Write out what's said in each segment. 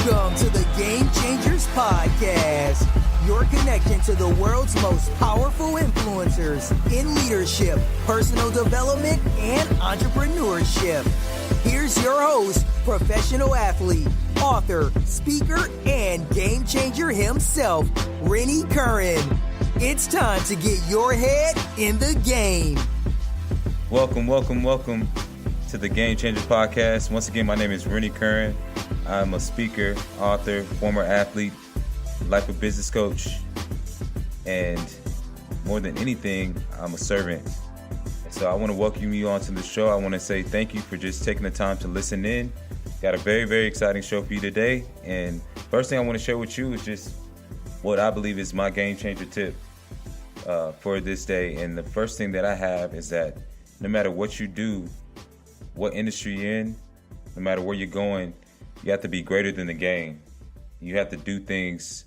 Welcome to the Game Changers Podcast, your connection to the world's most powerful influencers in leadership, personal development, and entrepreneurship. Here's your host, professional athlete, author, speaker, and game changer himself, Rennie Curran. It's time to get your head in the game. Welcome to the Game Changers Podcast. Once again, my name is Rennie Curran. I'm a speaker, author, former athlete, life and business coach, and more than anything, I'm a servant. So I want to welcome you onto the show. I want to say thank you for just taking the time to listen in. Got a very, very exciting show for you today. And first thing I want to share with you is just what I believe is my game changer tip for this day. And the first thing that I have is that no matter what you do, what industry you're in, no matter where you're going, you have to be greater than the game. You have to do things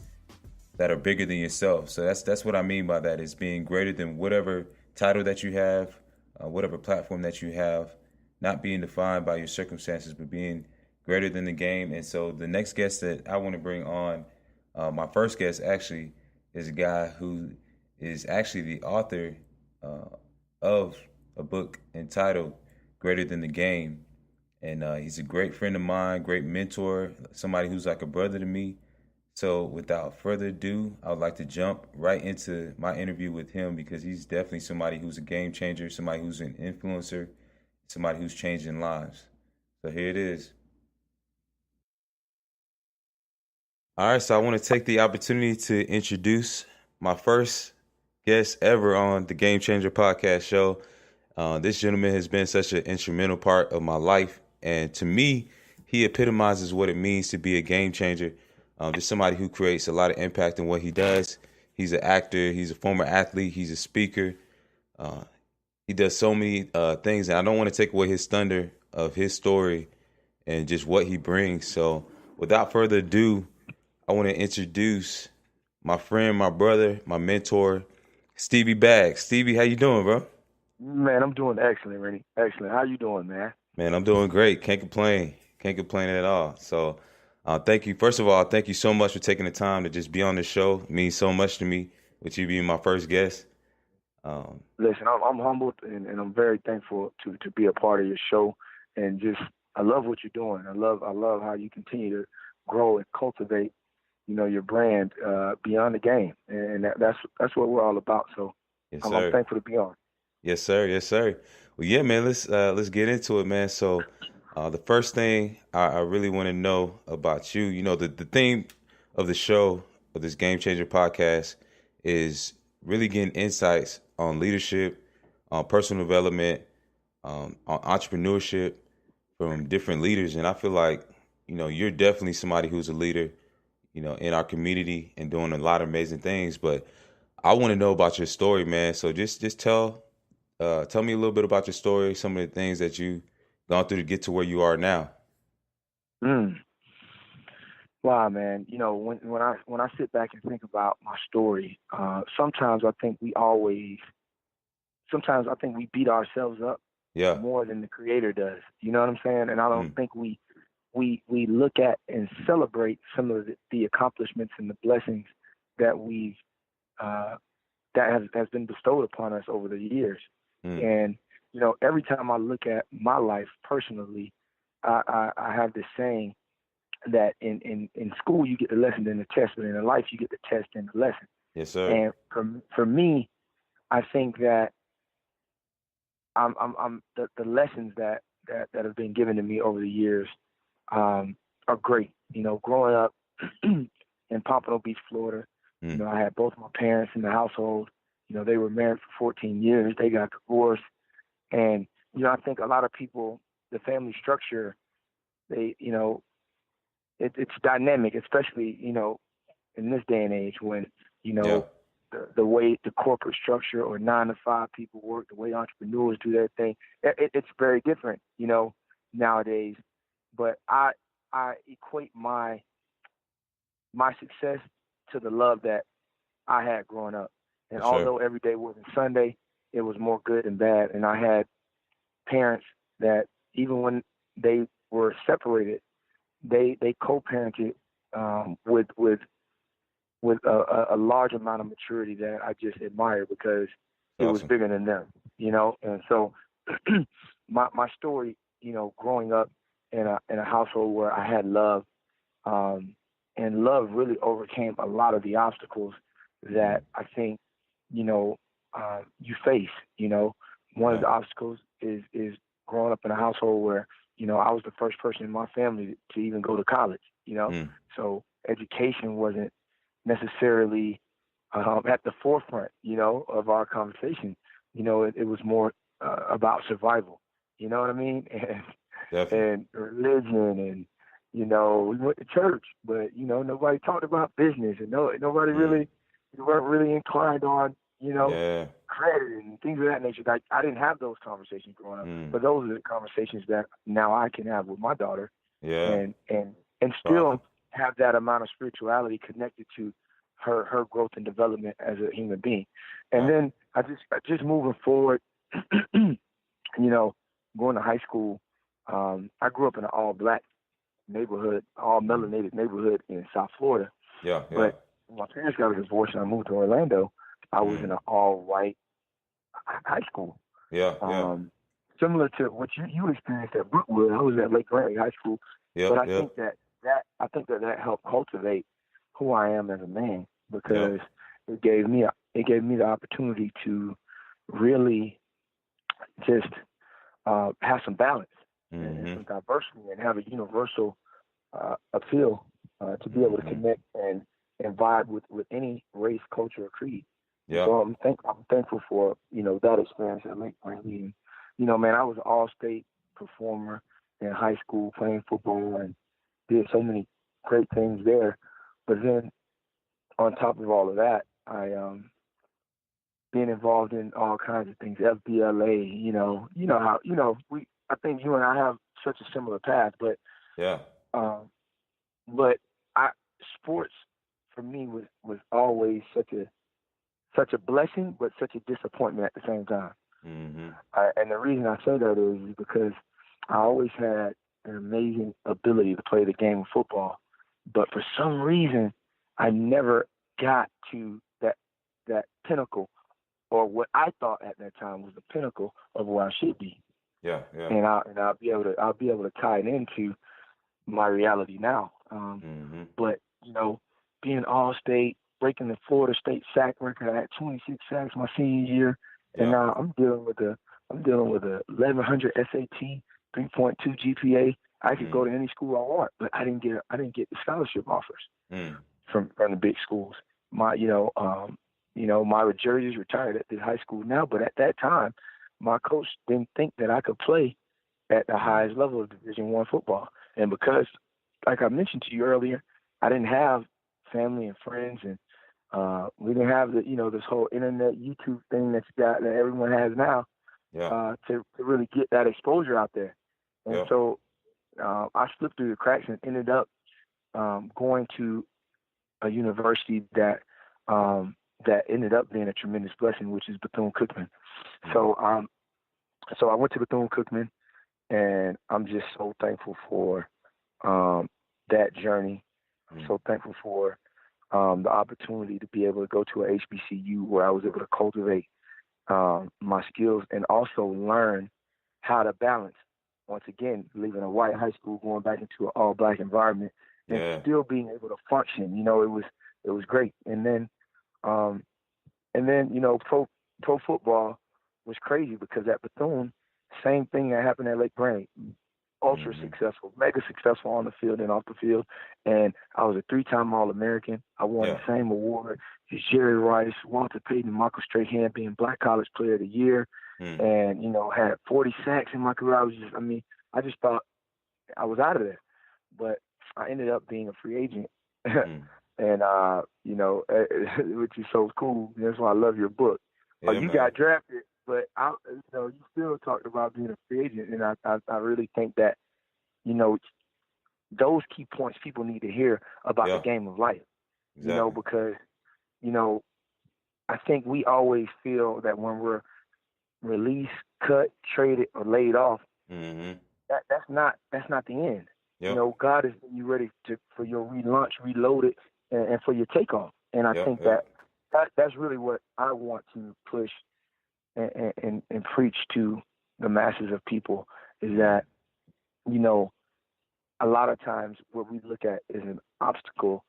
that are bigger than yourself. So that's what I mean by that, is being greater than whatever title that you have, whatever platform that you have, not being defined by your circumstances, but being greater than the game. And so the next guest that I want to bring on, my first guest actually, is a guy who is actually the author of a book entitled Greater Than the Game. And he's a great friend of mine, great mentor, somebody who's like a brother to me. So without further ado, I would like to jump right into my interview with him, because he's definitely somebody who's a game changer, somebody who's an influencer, somebody who's changing lives. So here it is. All right, so I want to take the opportunity to introduce my first guest ever on the Game Changer Podcast show. This gentleman has been such an instrumental part of my life. And to me, he epitomizes what it means to be a game changer. Just somebody who creates a lot of impact in what he does. He's an actor. He's a former athlete. He's a speaker. He does so many things. And I don't want to take away his thunder of his story and just what he brings. So without further ado, I want to introduce my friend, my brother, my mentor, Stevie Baggs. Stevie, how you doing, bro? Man, I'm doing excellent, Rennie. Excellent. How you doing, man? Man, I'm doing great. Can't complain. Can't complain at all. So thank you. First of all, thank you so much for taking the time to just be on the show. It means so much to me with you being my first guest. Listen, I'm humbled and I'm very thankful to be a part of your show. And just, I love what you're doing. I love how you continue to grow and cultivate, your brand beyond the game. And that's what we're all about. So yes, I'm thankful to be on. Yes, sir. Yes, sir. Well, yeah, man, let's get into it, man. So the first thing I really want to know about you, the theme of the show, of this Game Changer podcast, is really getting insights on leadership, on personal development, on entrepreneurship from different leaders. And I feel like, you're definitely somebody who's a leader, in our community and doing a lot of amazing things. But I want to know about your story, man. So just tell me a little bit about your story, some of the things that you've gone through to get to where you are now. Wow, man. When I sit back and think about my story, sometimes I think we beat ourselves up more than the Creator does. You know what I'm saying? And I don't think we look at and celebrate some of the accomplishments and the blessings that we've that has been bestowed upon us over the years. And, every time I look at my life personally, I have this saying that in school you get the lesson and the test, but in life you get the test and the lesson. Yes, sir. And for me, I think that I'm the lessons that have been given to me over the years are great. Growing up in Pompano Beach, Florida, I had both my parents in the household. They were married for 14 years. They got divorced. And, I think a lot of people, the family structure, it's dynamic, especially, in this day and age when, the way the corporate structure or 9 to 5 people work, the way entrepreneurs do their thing, it's very different, nowadays. But I equate my success to the love that I had growing up. And although every day wasn't Sunday, it was more good than bad. And I had parents that even when they were separated, they co-parented with a large amount of maturity that I just admire because it was bigger than them, you know. And so my story, you know, growing up in a household where I had love, and love really overcame a lot of the obstacles that I think, you know, you face. You know, one of the obstacles is growing up in a household where, you know, I was the first person in my family to even go to college, you know. So education wasn't necessarily at the forefront, you know, of our conversation. You know, it was more about survival, you know what I mean? And religion, and, you know, we went to church, but, you know, nobody talked about business, and nobody really, we weren't really inclined on, you know, credit and things of that nature. Like, I didn't have those conversations growing up, but those are the conversations that now I can have with my daughter, and still have that amount of spirituality connected to her growth and development as a human being. And then I just moving forward, you know, going to high school. I grew up in an all-black neighborhood, all melanated neighborhood in South Florida. But when my parents got a divorce and I moved to Orlando, I was in an all-white high school. Similar to what you experienced at Brookwood. I was at Lake Grant High School. But I think that helped cultivate who I am as a man, because it gave me the opportunity to really just have some balance and some diversity, and have a universal appeal to be able to connect and vibe with any race, culture, or creed. So I'm thankful for, you know, that experience at Lake Grant. And, you know, man, I was an all-state performer in high school, playing football, and did so many great things there. But then on top of all of that, I being involved in all kinds of things, FBLA, you know how, you know, I think you and I have such a similar path, but sports for me was always such a blessing, but such a disappointment at the same time. And the reason I say that is because I always had an amazing ability to play the game of football, but for some reason I never got to that pinnacle, or what I thought at that time was the pinnacle of where I should be. And I'll be able to tie it into my reality now. But, you know, being all-state, breaking the Florida State sack record, I had 26 sacks my senior year, and now I'm dealing with a 1100 SAT, 3.2 GPA. I could go to any school I want, but I didn't get the scholarship offers from the big schools. My jersey's retired at the high school now, but at that time, my coach didn't think that I could play at the highest level of Division I football. And because, like I mentioned to you earlier, I didn't have family and friends, and we didn't have this whole internet YouTube thing that everyone has now, to really get that exposure out there. And so I slipped through the cracks and ended up going to a university that ended up being a tremendous blessing, which is Bethune-Cookman. So I went to Bethune-Cookman, and I'm just so thankful for that journey. I'm so thankful for the opportunity to be able to go to a HBCU where I was able to cultivate my skills and also learn how to balance. Once again, leaving a white high school, going back into an all-black environment, and still being able to function. You know, it was great. And then you know, pro football was crazy, because at Bethune, same thing that happened at Lake Grant. Ultra successful, mega successful on the field and off the field. And I was a 3-time All-American. I won the same award as Jerry Rice, Walter Payton, Michael Strahan, being Black College Player of the Year. And, you know, had 40 sacks in my career. I just thought I was out of there. But I ended up being a free agent. And, you know, which is so cool. That's why I love your book. You got drafted, but you still talked about being a free agent. And I really think that, you know, those key points people need to hear about the game of life. You know, because, you know, I think we always feel that when we're released, cut, traded, or laid off, that's not the end. You know, God is getting you ready for your relaunch, reloaded, and for your takeoff. And I think that's really what I want to push and preach to the masses of people is that, you know, a lot of times what we look at is an obstacle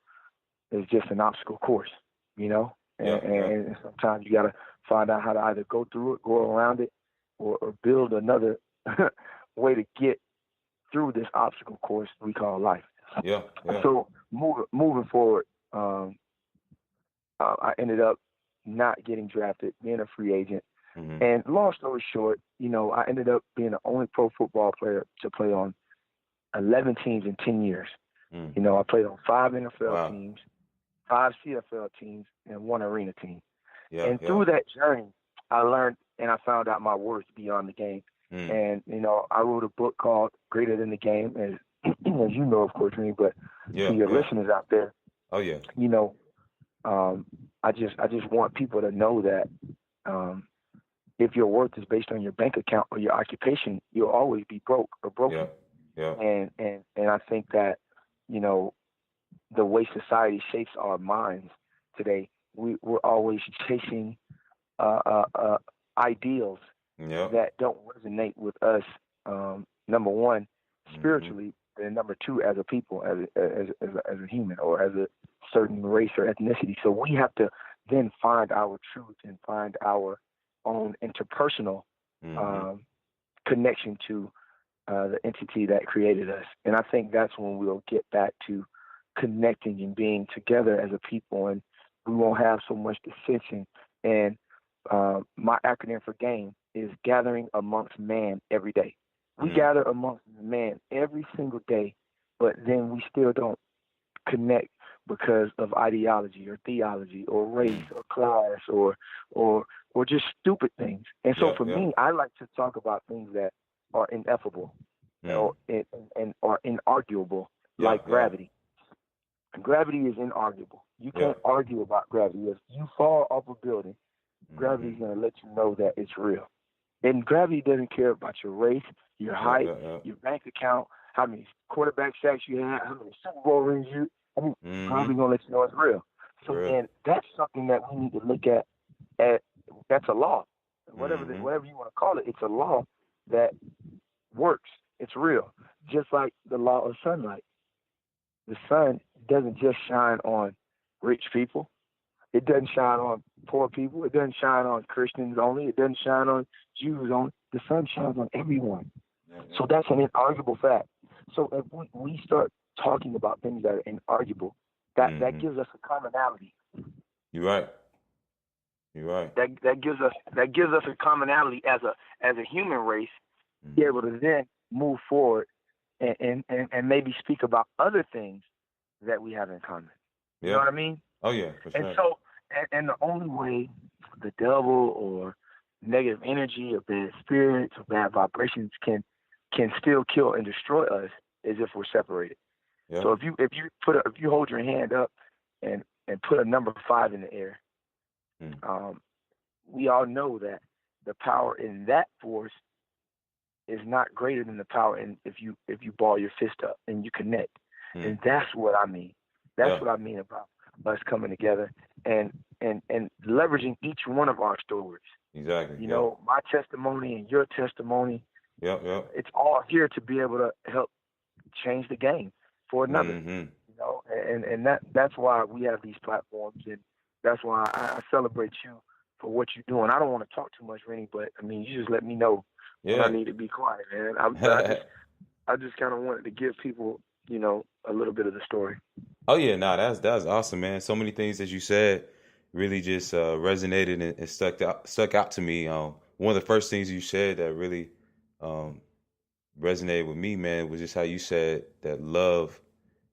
is just an obstacle course, you know, and sometimes you got to find out how to either go through it, go around it, or build another way to get through this obstacle course we call life. So moving forward, I ended up not getting drafted, being a free agent. And long story short, you know, I ended up being the only pro football player to play on 11 teams in 10 years. You know, I played on 5 NFL teams, 5 CFL teams, and 1 arena team. Through that journey, I learned and I found out my worth beyond the game. And, you know, I wrote a book called Greater Than the Game, as you know, of course, me, but to your listeners out there, you know, I just want people to know that if your worth is based on your bank account or your occupation, you'll always be broke or broken. And I think that, you know, the way society shapes our minds today, we're always chasing ideals that don't resonate with us. Number one, spiritually, and number two, as a people, as a human, or as a certain race or ethnicity. So we have to then find our truth and find our own interpersonal connection to the entity that created us. And I think that's when we'll get back to connecting and being together as a people, and we won't have so much dissension. And my acronym for GAME is gathering amongst man every day. We gather amongst man every single day, but then we still don't connect because of ideology or theology or race or class or just stupid things. And so for me, I like to talk about things that are ineffable and are inarguable, like gravity. Gravity is inarguable. You can't argue about gravity. If you fall off a building, gravity is going to let you know that it's real. And gravity doesn't care about your race, your height, your bank account, how many quarterback sacks you have, how many Super Bowl rings you. I mean, gravity's going to let you know it's real. So, and that's something that we need to look at. That's a law. Whatever you want to call it, it's a law that works. It's real. Just like the law of sunlight. The sun doesn't just shine on rich people. It doesn't shine on poor people. It doesn't shine on Christians only. It doesn't shine on Jews only. The sun shines on everyone. So that's an inarguable fact. So if we start talking about things that are inarguable, that gives us a commonality. You're right. That gives us a commonality as a human race, be able to then move forward and maybe speak about other things that we have in common. You know what I mean? Oh yeah, for sure. And so, and the only way the devil or negative energy or bad spirits or bad vibrations can still kill and destroy us is if we're separated. So if you hold your hand up and put a number 5 in the air, we all know that the power in that force is not greater than the power in if you ball your fist up and you connect. And that's what I mean. That's what I mean about us coming together and leveraging each one of our stories. Exactly. You know, my testimony and your testimony. It's all here to be able to help change the game for another. You know, and that's why we have these platforms, and that's why I celebrate you for what you're doing. I don't want to talk too much, Rennie, but I mean, you just let me know when I need to be quiet, man. I just kind of wanted to give people, you know, a little bit of the story. Oh yeah, that's awesome, man. So many things that you said really just resonated and stuck out to me. One of the first things you said that really resonated with me, man, was just how you said that love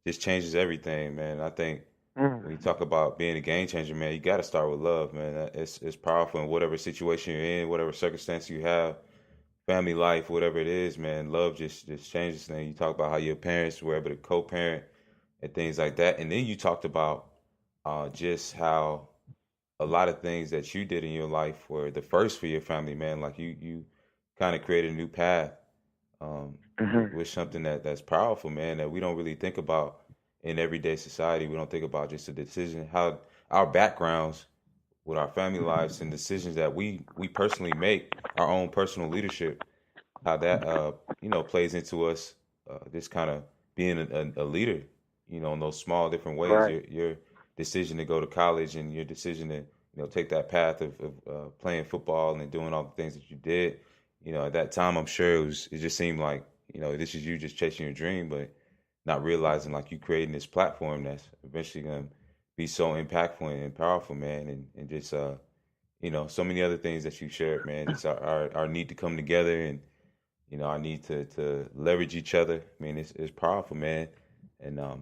just changes everything, man. I think when you talk about being a game changer, man, you got to start with love, man. It's powerful in whatever situation you're in, whatever circumstance you have, family life, whatever it is, man. Love just changes things. You talk about how your parents were able to co-parent and things like that. And then you talked about just how a lot of things that you did in your life were the first for your family, man. Like you kind of created a new path with something that's powerful, man, that we don't really think about in everyday society. We don't think about just the decision, how our backgrounds with our family lives and decisions that we personally make, our own personal leadership, how that plays into us just kind of being a leader, in those small different ways. Right. Your decision to go to college and your decision to take that path of playing football and doing all the things that you did. At that time, I'm sure it just seemed like this is you just chasing your dream, but not realizing like you creating this platform that's eventually gonna be so impactful and powerful, man, and just so many other things that you shared, man. Just our need to come together and our need to leverage each other. I mean, it's powerful, man, and I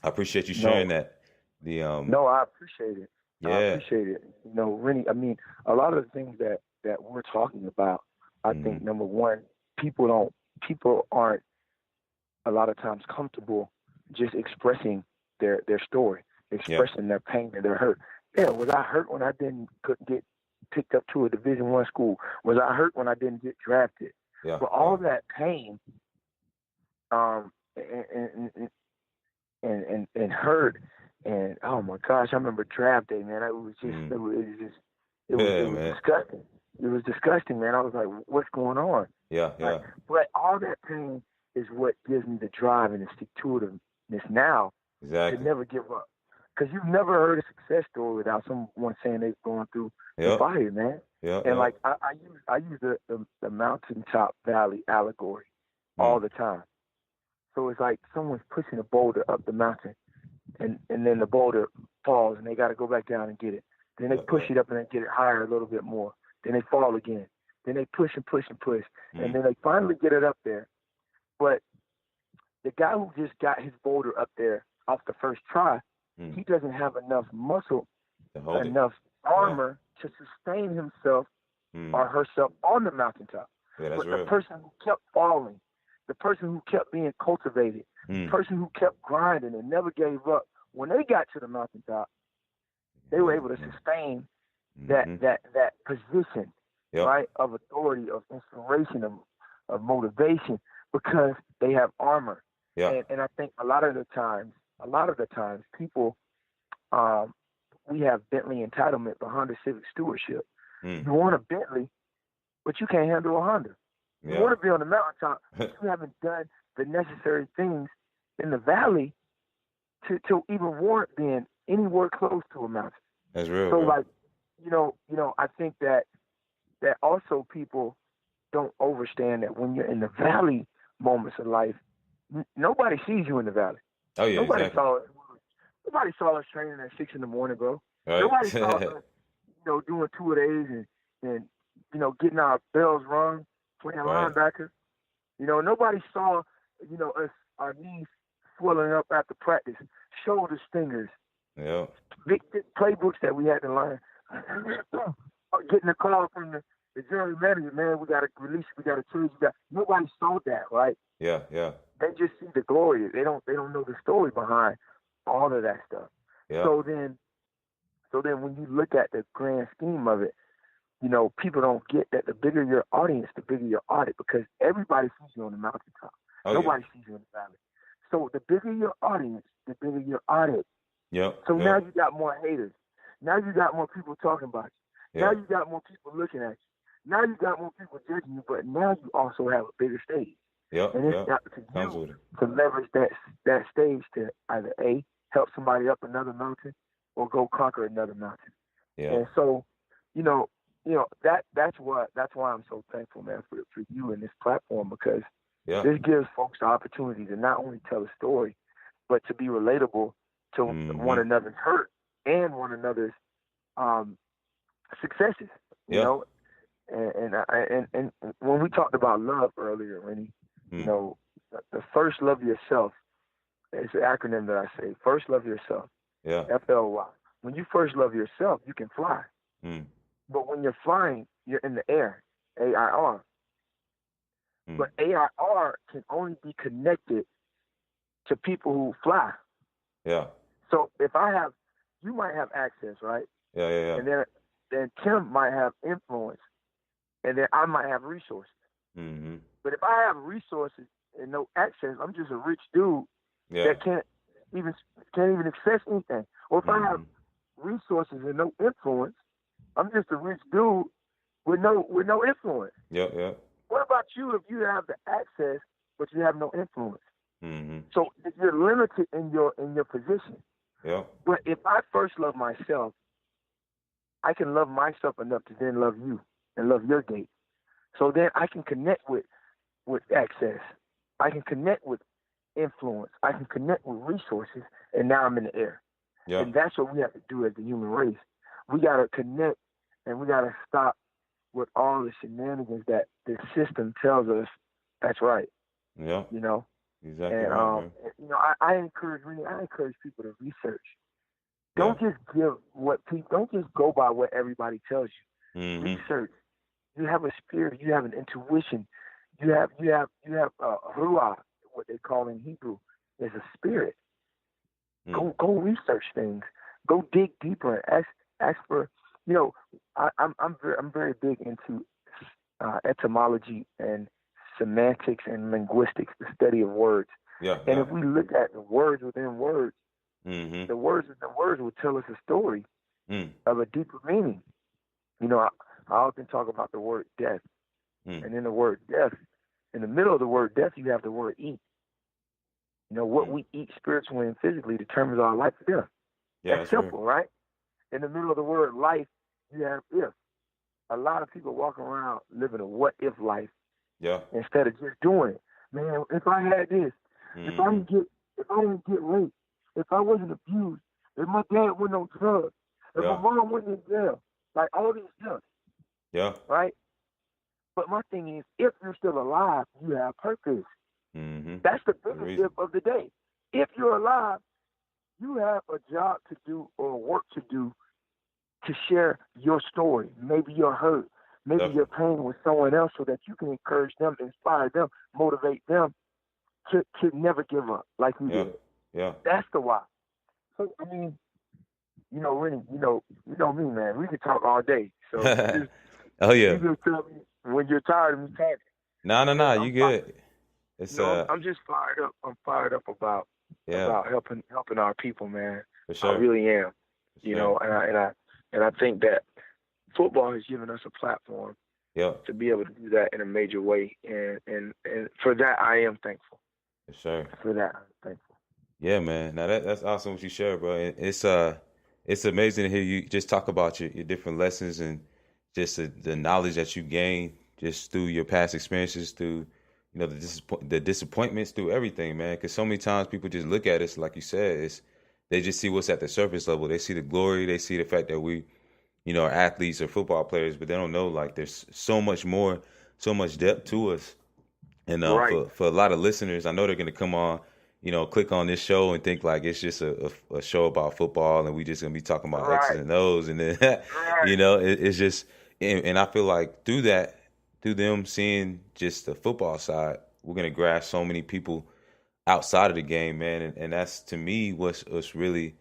appreciate you sharing that. No, I appreciate it. Yeah. I appreciate it. Rennie, I mean, a lot of the things that we're talking about, I think number one, people aren't a lot of times comfortable just expressing their story, expressing their pain and their hurt. Yeah, was I hurt when I couldn't get picked up to a Division I school? Was I hurt when I didn't get drafted? Yeah. But all that pain, and hurt, and oh my gosh, I remember draft day, man. It was disgusting. It was disgusting, man. I was like, what's going on? Yeah. Like, but all that pain is what gives me the drive and the stick-to-itiveness now to never give up. Because you've never heard a success story without someone saying they've gone through the fire, man. Yeah. And like I use the mountaintop valley allegory all the time. So it's like someone's pushing a boulder up the mountain, and then the boulder falls, and they got to go back down and get it. Then they push it up and they get it higher a little bit more. Then they fall again. Then they push and push and push, and then they finally get it up there. But the guy who just got his boulder up there off the first try, he doesn't have enough muscle, enough armor to sustain himself or herself on the mountaintop. Yeah, that's but real. The person who kept falling, the person who kept being cultivated, the person who kept grinding and never gave up, when they got to the mountaintop, they were able to sustain that position, right, of authority, of inspiration, of motivation, because they have armor. Yeah. And I think a lot of the times, people, we have Bentley entitlement for Honda Civic stewardship. You want a Bentley, but you can't handle a Honda. You want to be on the mountaintop, but you haven't done the necessary things in the valley to even warrant being anywhere close to a mountain. That's real. So, bro. like, I think that also people don't understand that when you're in the valley moments of life, nobody sees you in the valley. Oh yeah, Nobody exactly. Nobody saw us training at 6 a.m, bro. Right. Nobody saw us, doing 2 days and getting our bells rung, playing linebacker. Nobody saw, us, our knees swelling up after practice, shoulder stingers, big playbooks that we had to learn. Getting a call from the general manager, man, we got to release, we got to change. Nobody saw that, right? Yeah. They just see the glory. They don't know the story behind all of that stuff. Yeah. So then when you look at the grand scheme of it, people don't get that the bigger your audience, the bigger your audit, because everybody sees you on the mountaintop. Nobody sees you in the valley. So the bigger your audience, the bigger your audit. So now you got more haters. Now you got more people talking about you. Now you got more people looking at you. Now you got more people judging you, but now you also have a bigger stage. And it's up to you to leverage that stage to either A, help somebody up another mountain, or go conquer another mountain. And so, that's why I'm so thankful, man, for you and this platform, because this gives folks the opportunity to not only tell a story, but to be relatable to one another's hurt and one another's successes. You know, and when we talked about love earlier, Rennie, the first love yourself is the acronym that I say. First love yourself. FLY. When you first love yourself, you can fly. But when you're flying, you're in the air. AIR. But AIR can only be connected to people who fly. So if you might have access, right? And then Tim might have influence, and then I might have resources. Mm-hmm. But if I have resources and no access, I'm just a rich dude that even can't even access anything. Or if I have Mm-hmm. resources and no influence, I'm just a rich dude with no influence. Yep. Yep. What about you if you have the access but you have no influence? Mm-hmm. So you're limited in your position. Yep. But if I first love myself, I can love myself enough to then love you and love your gate. So then I can connect with access. I can connect with influence. I can connect with resources, and now I'm in the air. Yep. And that's what we have to do as the human race. We got to connect, and we got to stop with all the shenanigans that the system tells us that's right. Yeah. You know? Exactly And, right, man. you know, I encourage people to research. Don't just don't just go by what everybody tells you. Mm-hmm. Research. You have a spirit. You have an intuition. You have ruah, what they call in Hebrew, is a spirit. Mm. Go research things. Go dig deeper and ask for. You know, I'm very big into etymology and semantics and linguistics, the study of words. Yeah. And if we look at the words within words, Mm-hmm. the words will tell us a story of a deeper meaning. You know, I often talk about the word death. And in the word death, in the middle of the word death, you have the word eat. You know, what we eat spiritually and physically determines our life or death. Yeah, that's simple, right? In the middle of the word life, you have if. A lot of people walk around living a what if life instead of just doing it. Man, if I had this, if I didn't get raped, if I wasn't abused, if my dad wasn't on drugs, if my mom wasn't in jail, like all these stuff. Yeah. Right? But my thing is, if you're still alive, you have purpose. Mm-hmm. That's the biggest tip of the day. If you're alive, you have a job to do or work to do to share your story. Maybe your hurt, maybe your pain with someone else so that you can encourage them, inspire them, motivate them to never give up like you did. Yeah. That's the why. So, I mean, you know, Rennie, you know me, man. We can talk all day. So you just tell me when you're tired of me talking. No, you good. It's I'm just fired up. I'm fired up about helping our people, man. For sure. I really am. You know, and I think that football has given us a platform to be able to do that in a major way, and for that I am thankful. For sure. For that I'm thankful. Yeah, man. Now that's awesome what you shared, bro. It's amazing to hear you just talk about your different lessons and just the knowledge that you gain just through your past experiences, through the disappointments, through everything, man. Because so many times people just look at us, like you said, they just see what's at the surface level. They see the glory, they see the fact that we, are athletes or football players, but they don't know like there's so much more, so much depth to us. And for a lot of listeners, I know they're gonna come on, click on this show and think like it's just a show about football and we just gonna be talking about X's and O's and then it's just and I feel like through them seeing just the football side, we're gonna grasp so many people outside of the game, man, and that's to me what's really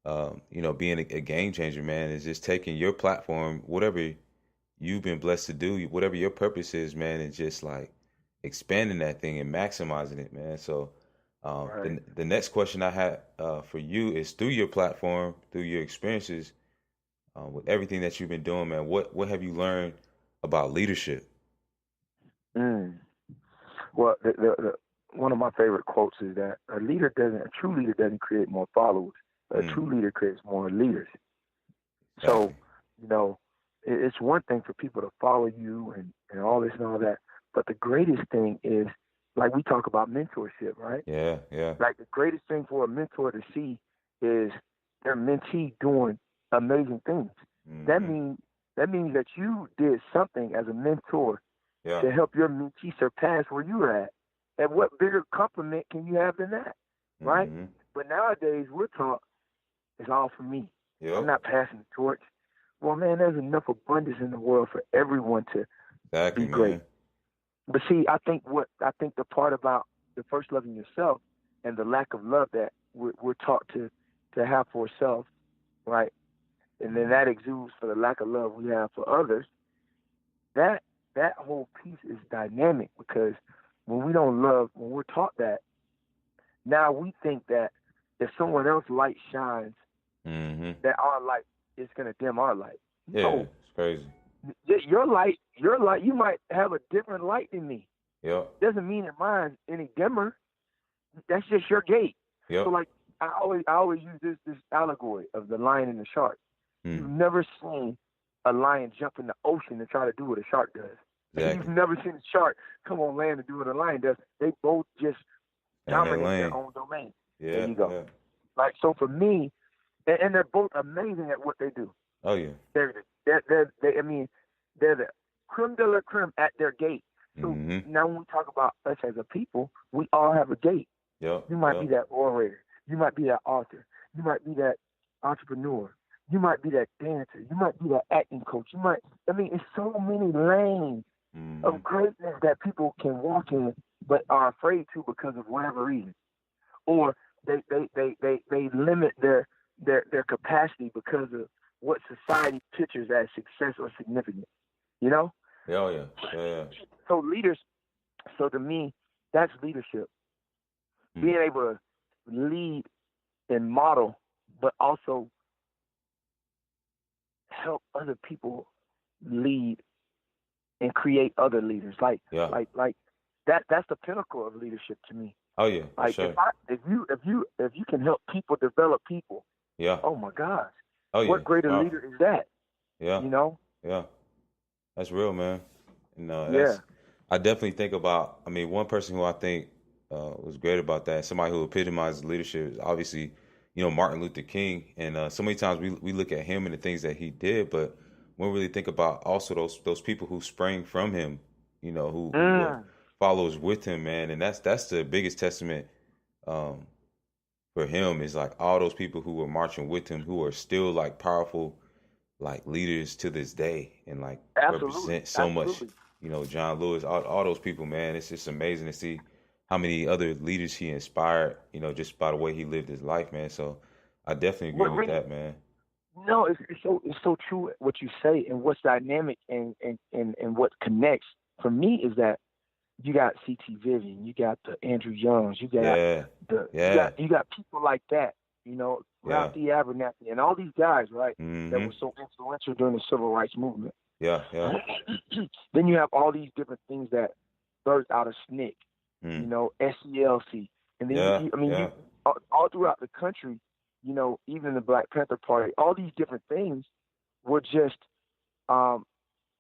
being a game changer, man, is just taking your platform, whatever you've been blessed to do, whatever your purpose is, man, and just like expanding that thing and maximizing it, man. So the next question I had for you is through your platform, through your experiences, with everything that you've been doing, man, what have you learned about leadership? Well, the one of my favorite quotes is that a true leader doesn't create more followers. A true leader creates more leaders. So, it's one thing for people to follow you and all this and all that, but the greatest thing is, like we talk about mentorship, right? Yeah. Like the greatest thing for a mentor to see is their mentee doing amazing things. Mm-hmm. That means that you did something as a mentor to help your mentee surpass where you're at. And what bigger compliment can you have than that, right? Mm-hmm. But nowadays we're taught it's all for me. Yep. I'm not passing the torch. Well, man, there's enough abundance in the world for everyone to be great. Man. But see, I think the part about the first loving yourself and the lack of love that we're taught to have for ourselves, right? And then that exudes for the lack of love we have for others. That that whole piece is dynamic because when we don't love, when we're taught that, now we think that if someone else's light shines, that our light is going to dim our light. Yeah, No, it's crazy. your light, you might have a different light than me. Yep. Doesn't mean that mine's any dimmer. That's just your gate. Yep. So like I always use this allegory of the lion and the shark. You've never seen a lion jump in the ocean and try to do what a shark does. Exactly. You've never seen a shark come on land and do what a lion does. They both just dominate their own domain. Yeah. There you go. Yeah. Like, so for me, and they're both amazing at what they do. Oh yeah. They're the creme de la creme at their gate. So now when we talk about us as a people, we all have a gate. Yep. You might be that orator. You might be that author. You might be that entrepreneur. You might be that dancer. You might be that acting coach. It's so many lanes of greatness that people can walk in but are afraid to because of whatever reason. Or they limit their capacity because of what society pictures as success or significance. You know? Oh yeah. Yeah. So to me, that's leadership. Being able to lead and model, but also help other people lead and create other leaders. Like that's the pinnacle of leadership to me. Oh yeah. Like sure. if you can help people develop people. Yeah. Oh my gosh. Oh yeah. What greater leader is that? Yeah. You know? Yeah. That's real, man. Yeah. I definitely think about, one person who I think was great about that, somebody who epitomizes leadership is obviously, Martin Luther King. And so many times we look at him and the things that he did, but we don't really think about also those people who sprang from him, who were followers with him, man. And that's the biggest testament for him is like all those people who were marching with him who are still like powerful like leaders to this day and like represent so much, John Lewis, all those people, man. It's just amazing to see how many other leaders he inspired, just by the way he lived his life, man. So I definitely agree with that, man. No, it's so true what you say, and what's dynamic and what connects for me is that you got C.T. Vivian, you got the Andrew Youngs, you got you got people like that, Ralph D. Abernathy, and all these guys, right, that were so influential during the civil rights movement. Yeah. Then you have all these different things that birthed out of SNCC, SCLC, and then you, all throughout the country, even the Black Panther Party, all these different things were just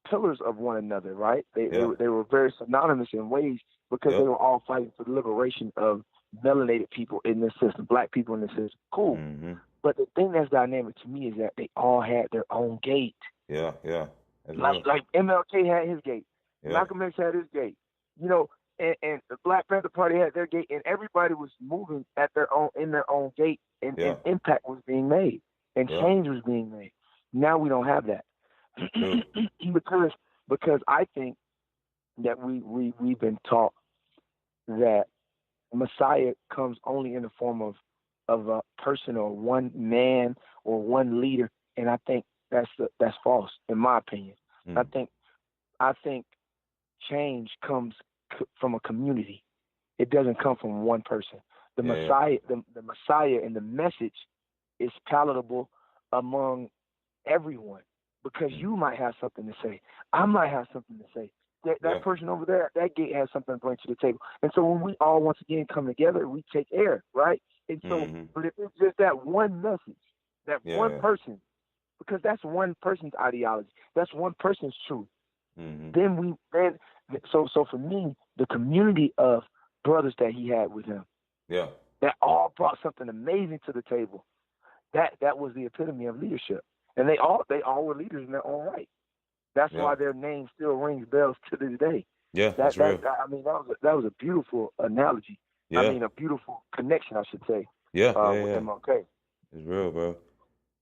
pillars of one another, right? They were very synonymous in ways because they were all fighting for the liberation of melanated people in this system, Black people in this system. Cool. But the thing that's dynamic to me is that they all had their own gate. Yeah. Like MLK had his gate. Malcolm X had his gate. And the Black Panther Party had their gate, and everybody was moving in their own gate, and impact was being made, and change was being made. Now we don't have that because I think that we've been taught that Messiah comes only in the form of a person or one man or one leader, and I think that's false in my opinion. I think change comes from a community. It doesn't come from one person. The Messiah, the Messiah and the message is palatable among everyone because you might have something to say. I might have something to say. That person over there at that gate has something to bring to the table. And so when we all once again come together, we take air, right? And so, but if it's just that one message, that one person, because that's one person's ideology, that's one person's truth. So for me, the community of brothers that he had with him, that all brought something amazing to the table. That was the epitome of leadership, and they all were leaders in their own right. That's why their name still rings bells to this day. Yeah, that's real. That was a beautiful analogy. Yeah. A beautiful connection, I should say. With MLK. It's real, bro.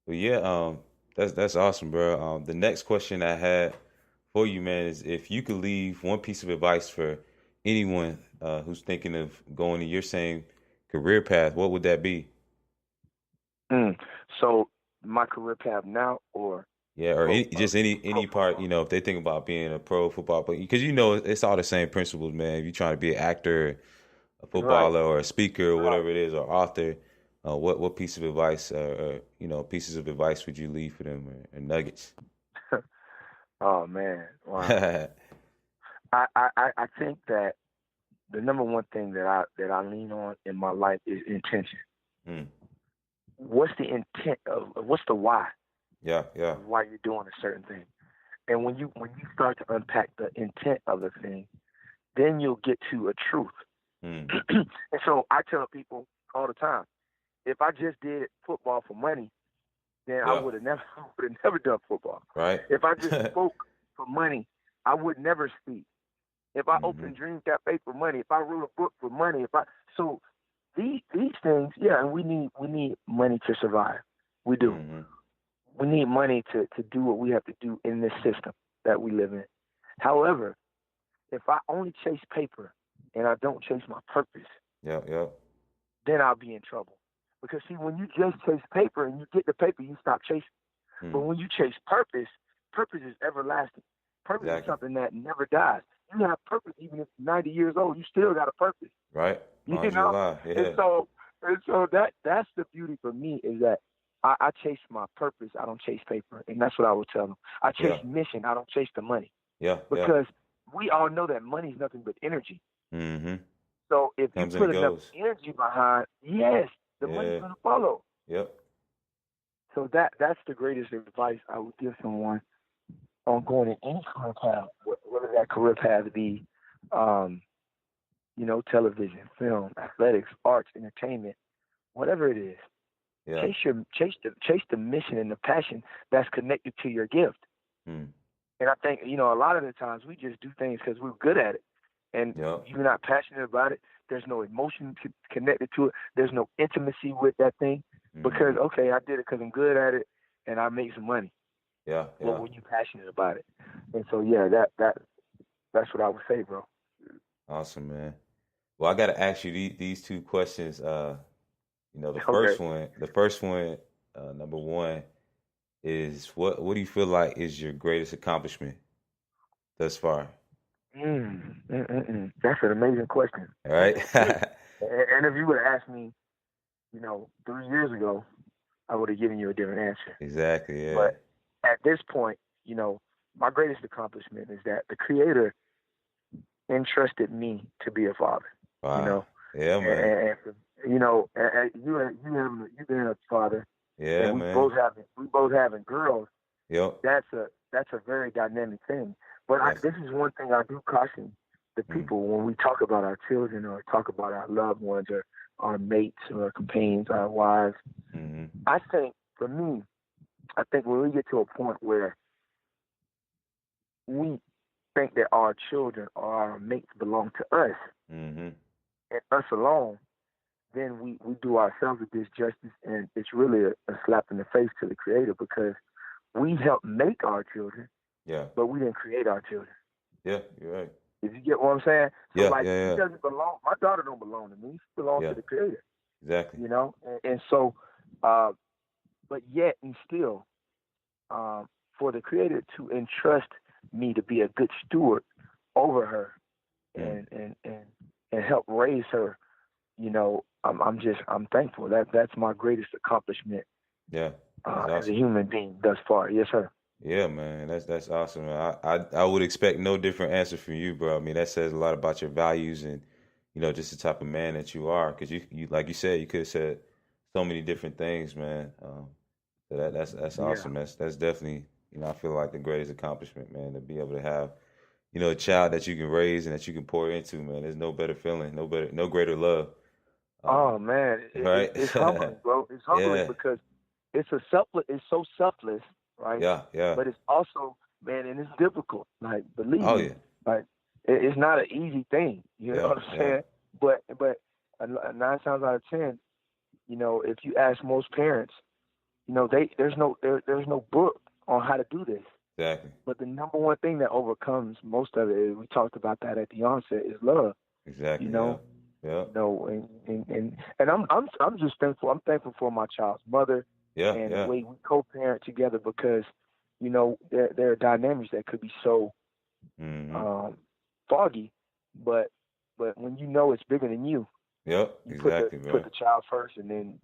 But that's awesome, bro. The next question I had for you, man, is if you could leave one piece of advice for anyone who's thinking of going in your same career path, what would that be? So my career path now, or Yeah, or just any part, if they think about being a pro football, but because it's all the same principles, man. If you're trying to be an actor, a Right. footballer, or a speaker, or Right. whatever it is, or author, what piece of advice, pieces of advice would you leave for them, or nuggets? Oh man, wow. I think that the number one thing that I lean on in my life is intention. Mm. What's the intent what's the why Yeah, yeah, of why you're doing a certain thing? And when you start to unpack the intent of the thing, then you'll get to a truth. mm. And so I tell people all the time, if I just did football for money, then I Yeah. would have never done football. Right. If I just spoke for money, I would never speak. If I Mhm. opened Dream Cafe for money, if I wrote a book for money, so these things, yeah, and we need money to survive. We do. Mhm. We need money to do what we have to do in this system that we live in. However, if I only chase paper and I don't chase my purpose, Yeah, yeah. then I'll be in trouble. Because see, when you just chase paper and you get the paper, you stop chasing. But when you chase purpose, purpose is everlasting. Purpose is Exactly. something that never dies. You have purpose even if you're 90 years old. You still got a purpose. Right. You Long as you're know? alive. Yeah. And so that's the beauty for me is that I chase my purpose. I don't chase paper. And that's what I would tell them. I chase mission. I don't chase the money. Yeah. Because we all know that money is nothing but energy. Mm-hmm. So if Comes you and put enough goes. energy behind, yes, the money's going to follow. Yep. So that's the greatest advice I would give someone on going in any career path, whether that career path be, television, film, athletics, arts, entertainment, whatever it is. Yeah. Chase the mission and the passion that's connected to your gift. Mm. And I think a lot of the times we just do things because we're good at it, and you're not passionate about it. There's no emotion connected to it. There's no intimacy with that thing because okay, I did it because I'm good at it and I make some money. Yeah. Well, were you passionate about it? And so that's what I would say, bro. Awesome, man. Well, I got to ask you these two questions. The first one, number one, is what do you feel like is your greatest accomplishment thus far? That's an amazing question. All right. And if you would have asked me, 3 years ago, I would have given you a different answer. Exactly. Yeah. But at this point, my greatest accomplishment is that the Creator entrusted me to be a father. Wow. Yeah, man. And you've been a father. Yeah, and man. We both having girls. Yep. That's a very dynamic thing. But this is one thing I do caution the people when we talk about our children or talk about our loved ones or our mates or our companions, our wives. Mm-hmm. I think, for me, when we get to a point where we think that our children or our mates belong to us and us alone, then we do ourselves a disjustice, and it's really a slap in the face to the Creator because we helped make our children, but we didn't create our children. Yeah, you're right. If you get what I'm saying? So She doesn't belong. My daughter don't belong to me. She belongs to the Creator. Exactly. And so, but yet and still, for the Creator to entrust me to be a good steward over her and help raise her, I'm thankful. That's my greatest accomplishment. Yeah. Awesome. As a human being thus far. Yes, sir. Yeah, man, that's awesome. Man. I would expect no different answer from you, bro. I mean, that says a lot about your values and just the type of man that you are. Because you like you said, you could have said so many different things, man. So that's awesome. That's definitely I feel like the greatest accomplishment, man, to be able to have a child that you can raise and that you can pour into, man. There's no better feeling, no greater love. Oh man, it's humbling, bro. It's humbling because it's so selfless. Right. Yeah. But it's also, man, and it's difficult. Like, believe me, like it's not an easy thing. You know what I'm saying? But 9 times out of 10, if you ask most parents, there's no book on how to do this. Exactly. But the number one thing that overcomes most of it, we talked about that at the onset, is love. Exactly. Yeah. And I'm just thankful. I'm thankful for my child's mother. The way we co-parent together because there are dynamics that could be so foggy, but when it's bigger than you, yep, you exactly, put the child first, and then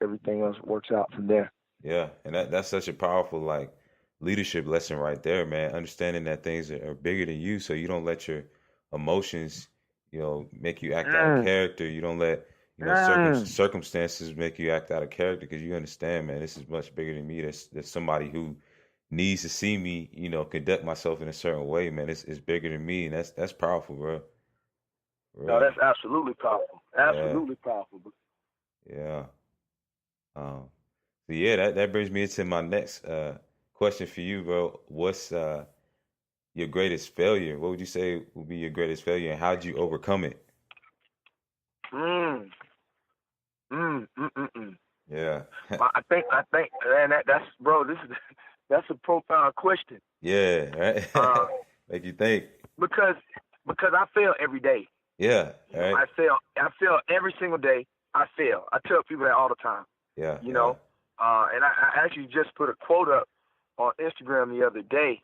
everything else works out from there. Yeah, and that's such a powerful like leadership lesson right there, man. Understanding that things are bigger than you, so you don't let your emotions, make you act out of character. You don't let circumstances make you act out of character because you understand, man, this is much bigger than me. There's somebody who needs to see me, conduct myself in a certain way, man. It's bigger than me, and that's powerful, bro. Really. No, that's absolutely powerful. Absolutely powerful. Yeah. So yeah, that brings me into my next question for you, bro. What's your greatest failure? What would you say would be your greatest failure, and how'd you overcome it? Yeah. I think, man, that's a profound question. Yeah, right. Make you think. Because I fail every day. Yeah, right. I fail every single day. I fail. I tell people that all the time. Yeah. And I actually just put a quote up on Instagram the other day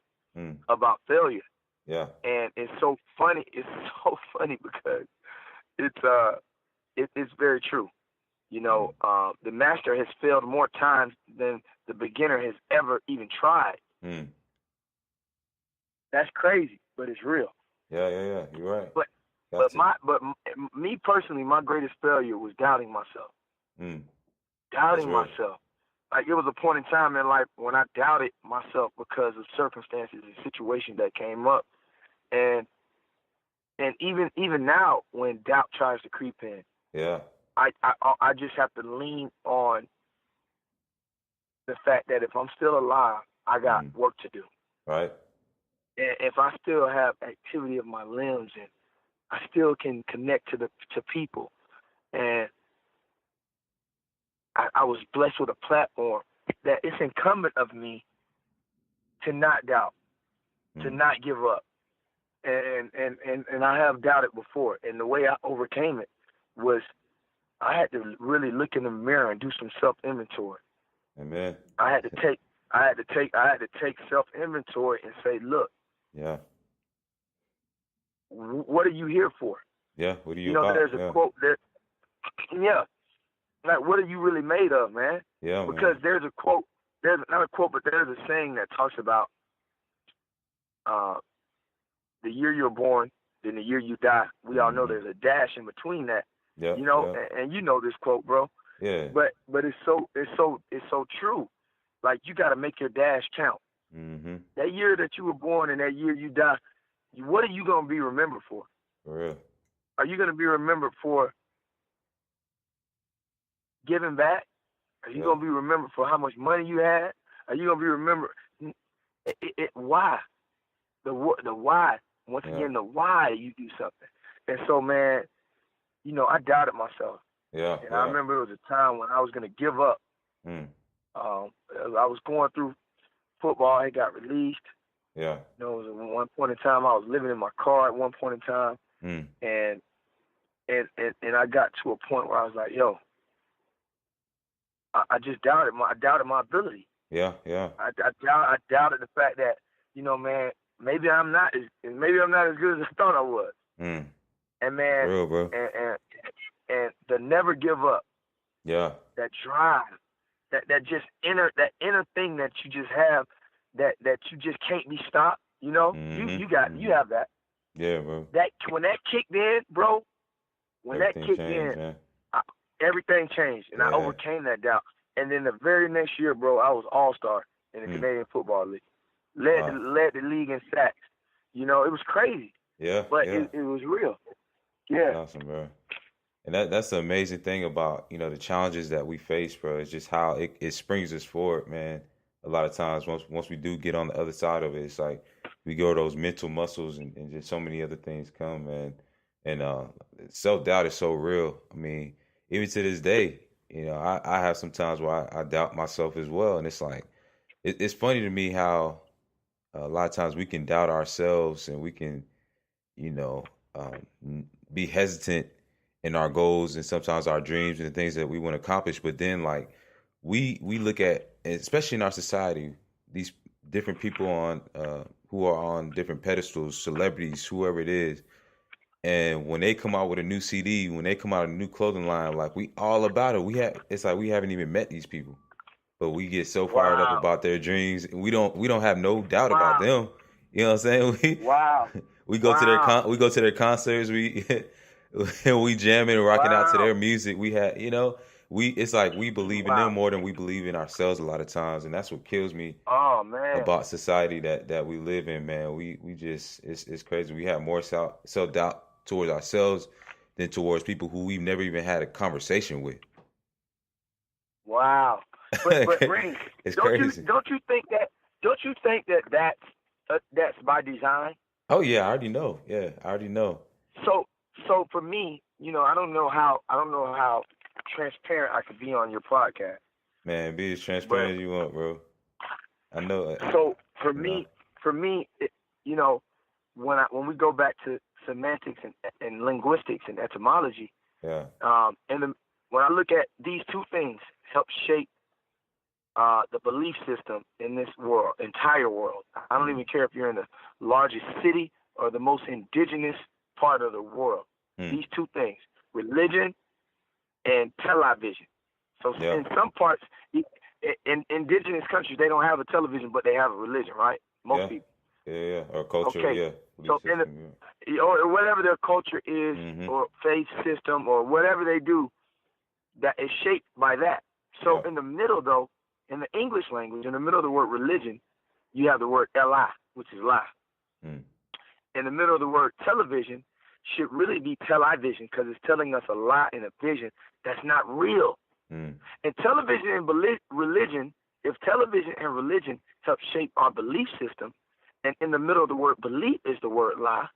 about failure. Yeah. And it's so funny. It's so funny because it's very true. The master has failed more times than the beginner has ever even tried. That's crazy, but it's real. Yeah. You're right. But me personally, my greatest failure was doubting myself. Doubting myself. Like, it was a point in time in life when I doubted myself because of circumstances and situations that came up, and even now when doubt tries to creep in, I just have to lean on the fact that if I'm still alive, I got work to do. Right. And if I still have activity of my limbs and I still can connect to people, and I was blessed with a platform, that it's incumbent of me to not doubt, to not give up. And I have doubted before, and the way I overcame it was I had to really look in the mirror and do some self-inventory. Amen. I had to take self-inventory and say, look, yeah, what are you here for? Yeah, what are you about? There's a quote there. Yeah. Like, what are you really made of, man? Yeah, because there's a quote. There's not a quote, but there's a saying that talks about the year you're born, then the year you die. We all know there's a dash in between that. Yeah. And you know this quote, bro. Yeah. But it's so true. Like, you got to make your dash count. That year that you were born and that year you die, what are you gonna be remembered for? For real. Are you gonna be remembered for giving back? Are you going to be remembered for how much money you had? Are you going to be remembered? Why? The why. Once again, the why you do something. And so, man, I doubted myself. Yeah. And I remember it was a time when I was going to give up. I was going through football. I got released. Yeah. It was at one point in time I was living in my car at one point in time. And I got to a point where I was like, yo, I just doubted my ability. Yeah. I doubted the fact that, man, maybe I'm not as good as I thought I was. And man, real, bro. And the never give up. Yeah. That drive, that inner thing that you just have, that you just can't be stopped. You have that. Yeah, bro. When that kicked in, bro. Everything changed, and I overcame that doubt. And then the very next year, bro, I was all-star in the Canadian Football League. Led the league in sacks. It was crazy. Yeah. But it was real. Yeah. That's awesome, bro. And that's the amazing thing about, the challenges that we face, bro. It's just how it springs us forward, man. A lot of times, once we do get on the other side of it, it's like we go to those mental muscles and just so many other things come, man. And self-doubt is so real. I mean, even to this day, I have some times where I doubt myself as well. And it's like, it's funny to me how a lot of times we can doubt ourselves and we can, be hesitant in our goals and sometimes our dreams and the things that we want to accomplish. But then, like, we look at, especially in our society, these different people on who are on different pedestals, celebrities, whoever it is. And when they come out with a new CD, when they come out with a new clothing line, like we all about it. It's like we haven't even met these people, but we get so fired up about their dreams, and we don't have no doubt about them. You know what I'm saying? We go to their concerts. We we jamming and rocking out to their music. It's like we believe in them more than we believe in ourselves a lot of times, and that's what kills me about society that we live in, man. We just it's crazy. We have more self-doubt towards ourselves than towards people who we've never even had a conversation with. Wow. But Ring, it's crazy. Don't you think that that's by design? Oh yeah, I already know. Yeah, I already know. So for me, I don't know how transparent I could be on your podcast. Man, be as transparent as you want, bro. I know. So for me, when we go back to semantics and linguistics and etymology, yeah. When I look at these two things, help shape the belief system in this world, entire world. I don't even care if you're in the largest city or the most indigenous part of the world. These two things, religion and television. So in some parts, in indigenous countries, they don't have a television, but they have a religion, right? Most people. Yeah, or culture, okay. So or whatever their culture is, or faith system, or whatever they do, that is shaped by that. So in the middle, though, in the English language, in the middle of the word religion, you have the word "lie," which is lie. In the middle of the word television should really be television, because it's telling us a lie and a vision that's not real. And television and religion, if television and religion help shape our belief system, and in the middle of the word belief is the word lie,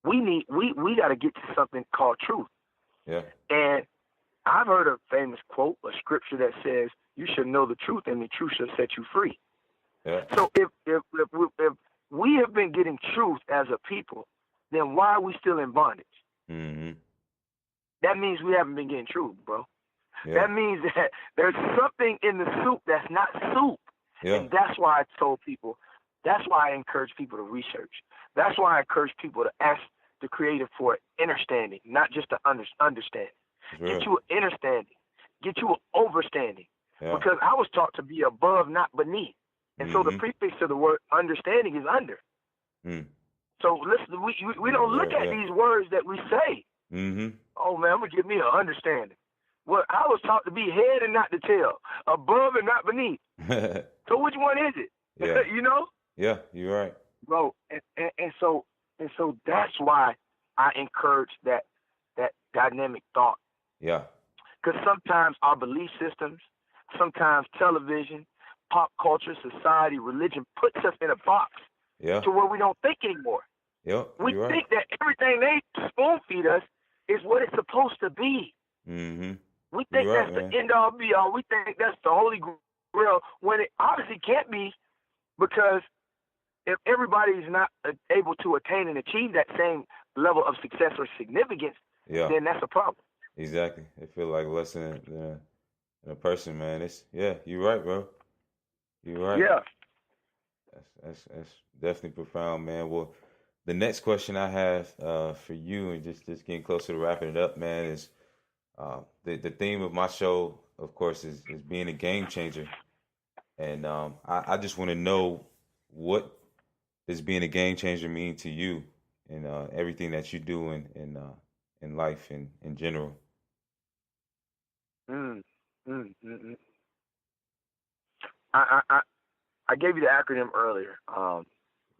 we got to get to something called truth. Yeah. And I've heard a famous quote, a scripture that says, "You should know the truth, and the truth shall set you free." Yeah. So if we have been getting truth as a people, then why are we still in bondage? That means we haven't been getting truth, bro. Yeah. That means that there's something in the soup that's not soup. Yeah. And that's why I encourage people to research. That's why I encourage people to ask the Creator for understanding, not just to understand. Get you an understanding. Get you an overstanding. Yeah. Because I was taught to be above, not beneath. And so the prefix to the word understanding is under. So listen, we don't look at these words that we say. Oh, man, I'm going to give me an understanding. Well, I was taught to be head and not the tail, above and not beneath. So which one is it? Yeah. Yeah, you're right. Bro, and so that's why I encourage that dynamic thought. Yeah. Because sometimes our belief systems, sometimes television, pop culture, society, religion puts us in a box to where we don't think anymore. We think that everything they spoon feed us is what it's supposed to be. We think that's the end all be all. We think that's the holy grail when it obviously can't be, because if everybody's not able to attain and achieve that same level of success or significance, then that's a problem. Exactly. They feel like less than a person, man. You're right, bro. You're right. Yeah. That's definitely profound, man. Well, the next question I have for you, and just getting closer to wrapping it up, man, is the theme of my show, of course, is being a game changer. And I just want to know, what does being a game changer mean to you and everything that you do in life and in general? I gave you the acronym earlier.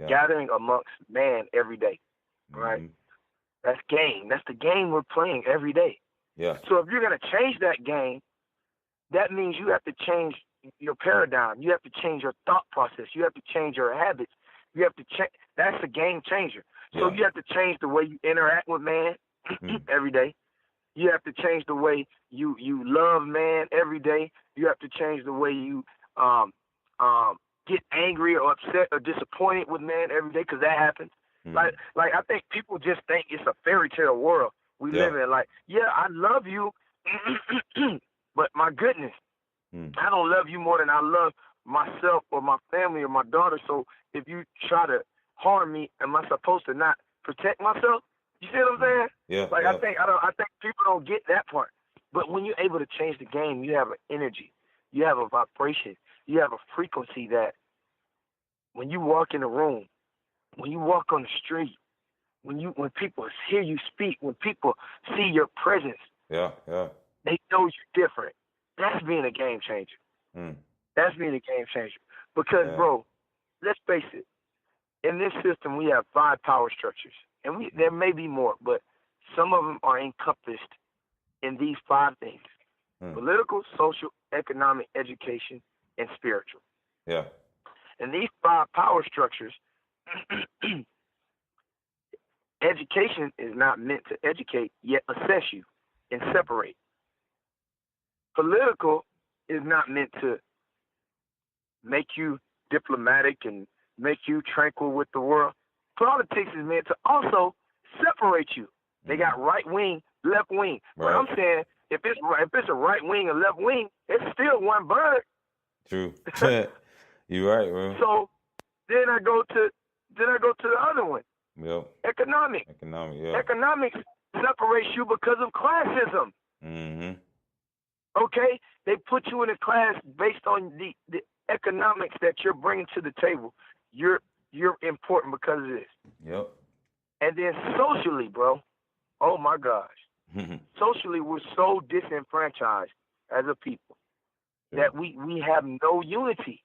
Gathering amongst man every day, right? That's game. That's the game we're playing every day. Yeah. So if you're going to change that game, that means you have to change your paradigm. You have to change your thought process. You have to change your habits. You have to change. That's a game changer. So you have to change the way you interact with man every day. You have to change the way you love man every day. You have to change the way you get angry or upset or disappointed with man every day, because that happens. Like I think people just think it's a fairy tale world we live in. Like, I love you, but my goodness, I don't love you more than I love myself or my family or my daughter. So if you try to harm me, am I supposed to not protect myself? You see what I'm saying? Yeah. Like yeah. I think people don't get that part. But when you're able to change the game, you have an energy, you have a vibration, you have a frequency that when you walk in a room, when you walk on the street, when people hear you speak, when people see your presence, yeah. they know you're different. That's being a game changer. That's being a game changer. Because, bro, let's face it, in this system we have 5 power structures. And there may be more, but some of them are encompassed in these 5 things. Political, social, economic, education, and spiritual. Yeah. And these 5 power structures, education is not meant to educate, yet assess you and separate. Political is not meant to make you diplomatic and make you tranquil with the world. Politics is meant to also separate you. They got right wing, left wing. Right. But I'm saying if it's a right wing and left wing, it's still one bird. True. You're right, bro. So then I go to the other one. Yep. Economic. Yeah. Economics separates you because of classism. Mm-hmm. Okay? They put you in a class based on the economics that you're bringing to the table. You're important because of this. Yep. And then socially, bro, oh my gosh. Socially, we're so disenfranchised as a people that we have no unity.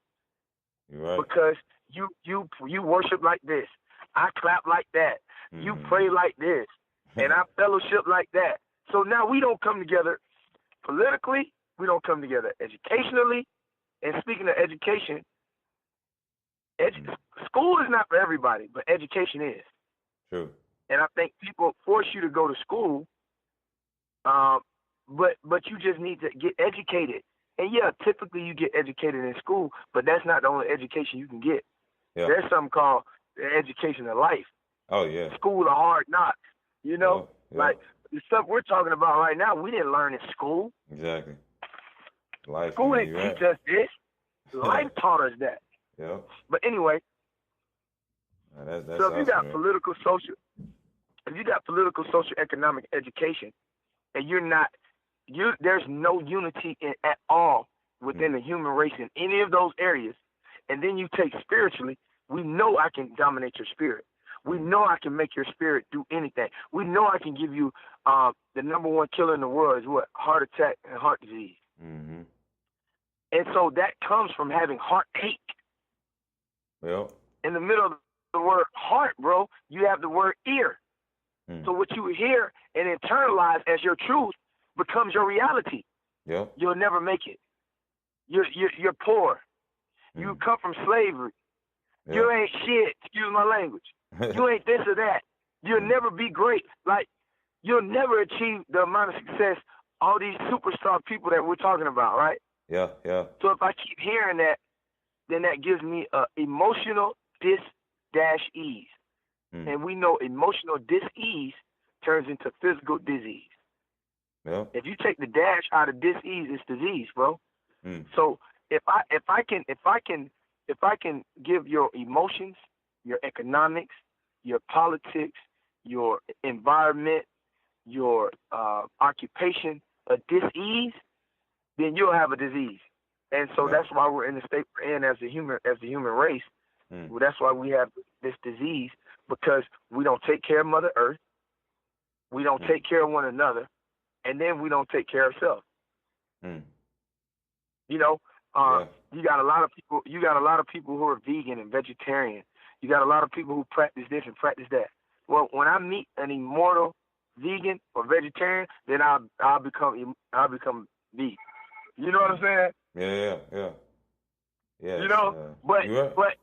You're right. Because you worship like this. I clap like that. You pray like this. And I fellowship like that. So now we don't come together politically. We don't come together educationally. And speaking of education, school is not for everybody, but education is. True. And I think people force you to go to school, but you just need to get educated. And yeah, typically you get educated in school, but that's not the only education you can get. Yeah. There's something called the education of life. Oh yeah. School of hard knocks. You know, yeah. Like the stuff we're talking about right now, we didn't learn in school. Exactly. Life. School didn't teach us this. Life taught us that. Yeah. But anyway, that's so if you got political, social, economic education, and there's no unity at all within the human race in any of those areas, and then you take spiritually, we know I can dominate your spirit. We know I can make your spirit do anything. We know I can give you the number one killer in the world is what? Heart attack and heart disease. Mm-hmm. And so that comes from having heartache. Well, in the middle of the word heart, bro, you have the word ear. So what you hear and internalize as your truth becomes your reality. Yeah. You'll never make it. You're poor. You come from slavery. Yeah. You ain't shit. Excuse my language. You ain't this or that. You'll never be great. Like, you'll never achieve the amount of success all these superstar people that we're talking about, right? Yeah. So if I keep hearing that, then that gives me emotional dis-ease. And we know emotional dis-ease turns into physical disease. Yeah. If you take the dash out of dis-ease, it's disease, bro. So if I can give your emotions, your economics, your politics, your environment, your occupation a dis-ease, then you'll have a disease. And so that's why we're in the state we're in as the human race. Well, that's why we have this disease, because we don't take care of Mother Earth, we don't take care of one another, and then we don't take care of ourselves. You know, you got a lot of people. You got a lot of people who are vegan and vegetarian. You got a lot of people who practice this and practice that. Well, when I meet an immortal vegan or vegetarian, then I'll become vegan. You know what I'm saying? Yeah. You know, but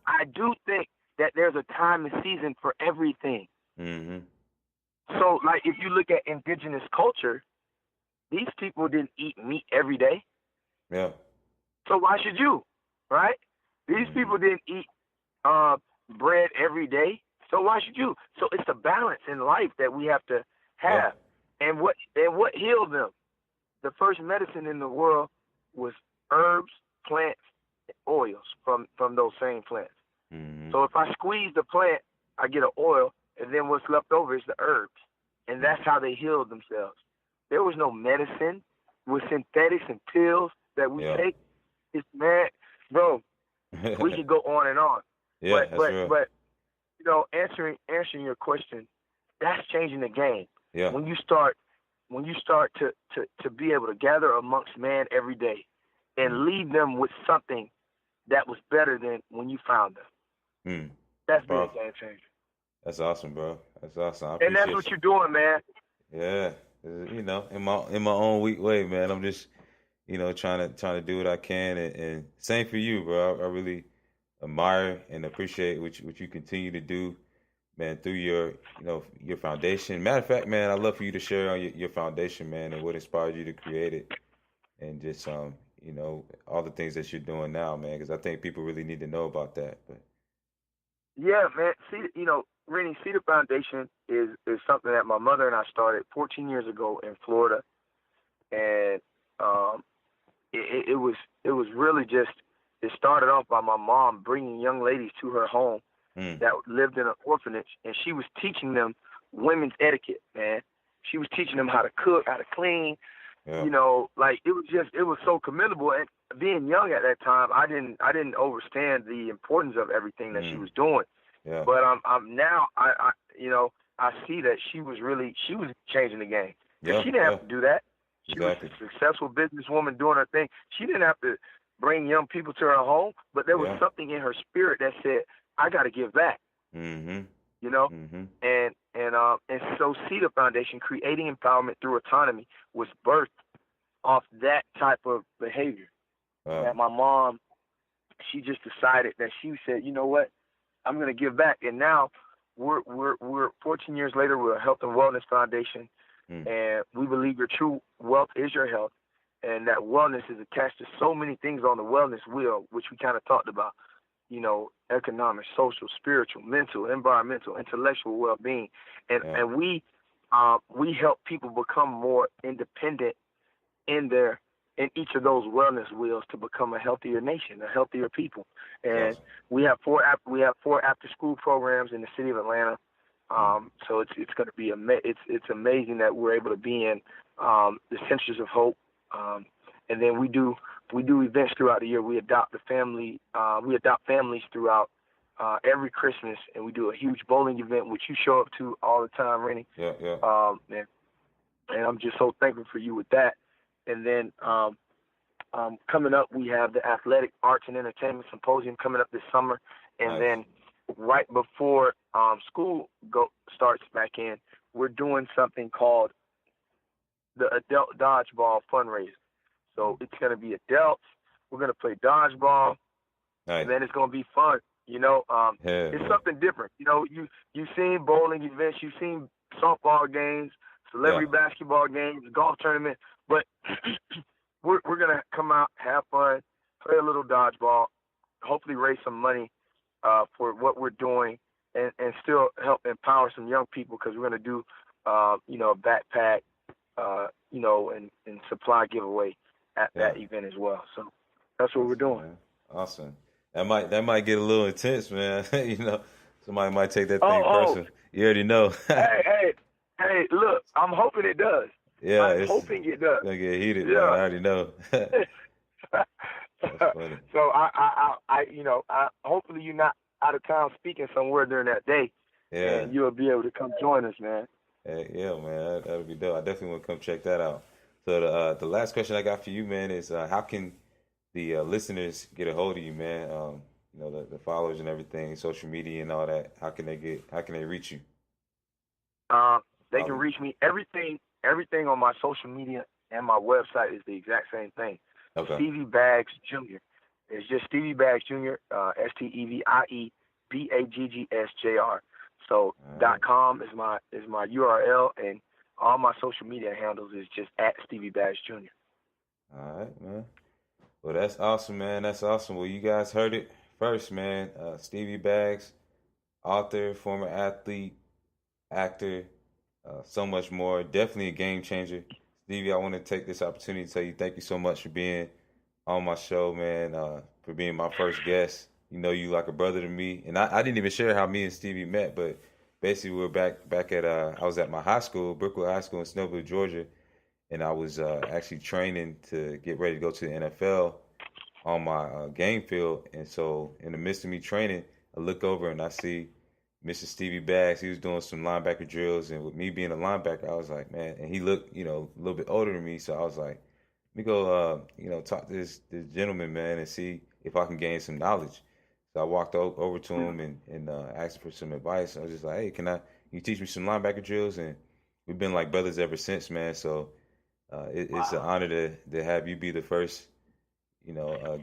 I do think that there's a time and season for everything. So, like, if you look at indigenous culture, these people didn't eat meat every day. Yeah. So why should you, right? These people didn't eat bread every day. So why should you? So it's the balance in life that we have to have. Yeah. And what healed them? The first medicine in the world was herbs, plants, oils from those same plants. Mm-hmm. So if I squeeze the plant, I get an oil, and then what's left over is the herbs. And that's how they healed themselves. There was no medicine with synthetics and pills that we take. It's, man, bro, we could go on and on. Yeah, but you know, answering your question, that's changing the game. Yeah. When you start to be able to gather amongst man every day and leave them with something that was better than when you found them. That's been a game changer. That's awesome, bro. That's awesome. And that's what you're doing, man. Yeah. You know, in my own weak way, man. I'm just, you know, trying to do what I can, and same for you, bro. I really admire and appreciate what you continue to do, man, through your foundation. Matter of fact, man, I'd love for you to share on your foundation, man, and what inspired you to create it, and just you know, all the things that you're doing now, man, because I think people really need to know about that. But yeah, man. See, you know, Rennie, Cedar Foundation is something that my mother and I started 14 years ago in Florida, and it was really just, it started off by my mom bringing young ladies to her home that lived in an orphanage, and she was teaching them women's etiquette, man. She was teaching them how to cook, how to clean. Yeah. You know, like it was so commendable. And being young at that time, I didn't understand the importance of everything that she was doing. Yeah. But I'm now I you know, I see that she was changing the game. Yeah. She didn't have to do that. She was a successful businesswoman doing her thing. She didn't have to bring young people to her home, but there was something in her spirit that said, I got to give back. Mm-hmm. You know? Mm-hmm. And so Cedar Foundation, Creating Empowerment Through Autonomy, was birthed off that type of behavior. Wow. That my mom, she just decided that she said, you know what, I'm going to give back. And now we're 14 years later, we're a health and wellness foundation, and we believe your true wealth is your health, and that wellness is attached to so many things on the wellness wheel, which we kind of talked about. You know, economic, social, spiritual, mental, environmental, intellectual well-being, and we help people become more independent in each of those wellness wheels to become a healthier nation, a healthier people. And awesome. we have four after-school programs in the city of Atlanta. So it's going to be it's amazing that we're able to be in the Centers of Hope. And then we do events throughout the year. We adopt families throughout every Christmas, and we do a huge bowling event, which you show up to all the time, Rennie. Yeah. And I'm just so thankful for you with that. And then coming up, we have the Athletic Arts and Entertainment Symposium coming up this summer. And then right before school starts back in, we're doing something called the Adult Dodgeball Fundraiser. So it's going to be adults. We're going to play dodgeball, and then it's going to be fun. You know, it's something different. You know, you've seen bowling events, you've seen softball games, celebrity basketball games, golf tournament, but we're going to come out, have fun, play a little dodgeball, hopefully raise some money for what we're doing, and still help empower some young people, because we're going to do, you know, a backpack, you know, and supply giveaway at that event as well. So that's what we're doing. Man. Awesome. That might get a little intense, man. You know, somebody might take that thing personal. You already know. hey, look, I'm hoping it does. Yeah, I'm hoping it does. It's gonna get heated, man. I already know. That's funny. So I you know, hopefully you're not out of town speaking somewhere during that day. Yeah. And you'll be able to come join us, man. Hey, yeah, man, that'll be dope. I definitely want to come check that out. So the last question I got for you, man, is how can the listeners get a hold of you, man? You know, the followers and everything, social media and all that. How can they reach you? They can reach me. Everything on my social media and my website is the exact same thing. Okay. Stevie Baggs Jr. It's just Stevie Baggs Jr. StevieBaggsJr. So .com is my URL, and all my social media handles is just at Stevie Baggs Jr. All right, man. Well, that's awesome, man. That's awesome. Well, you guys heard it first, man. Stevie Baggs, author, former athlete, actor, so much more. Definitely a game changer. Stevie, I want to take this opportunity to tell you thank you so much for being on my show, man. for being my first guest. You know, you like a brother to me, and I didn't even share how me and Stevie met, but basically we were back at I was at my high school, Brookwood High School in Snowville, Georgia, and I was actually training to get ready to go to the NFL on my game field. And so in the midst of me training, I look over and I see Mr. Stevie Baggs. He was doing some linebacker drills, and with me being a linebacker, I was like, man, and he looked, a little bit older than me, so I was like, let me go, talk to this gentleman, man, and see if I can gain some knowledge. So I walked over to him and asked for some advice. I was just like, hey, can you teach me some linebacker drills? And we've been like brothers ever since, man. So it's an honor to have you be the first,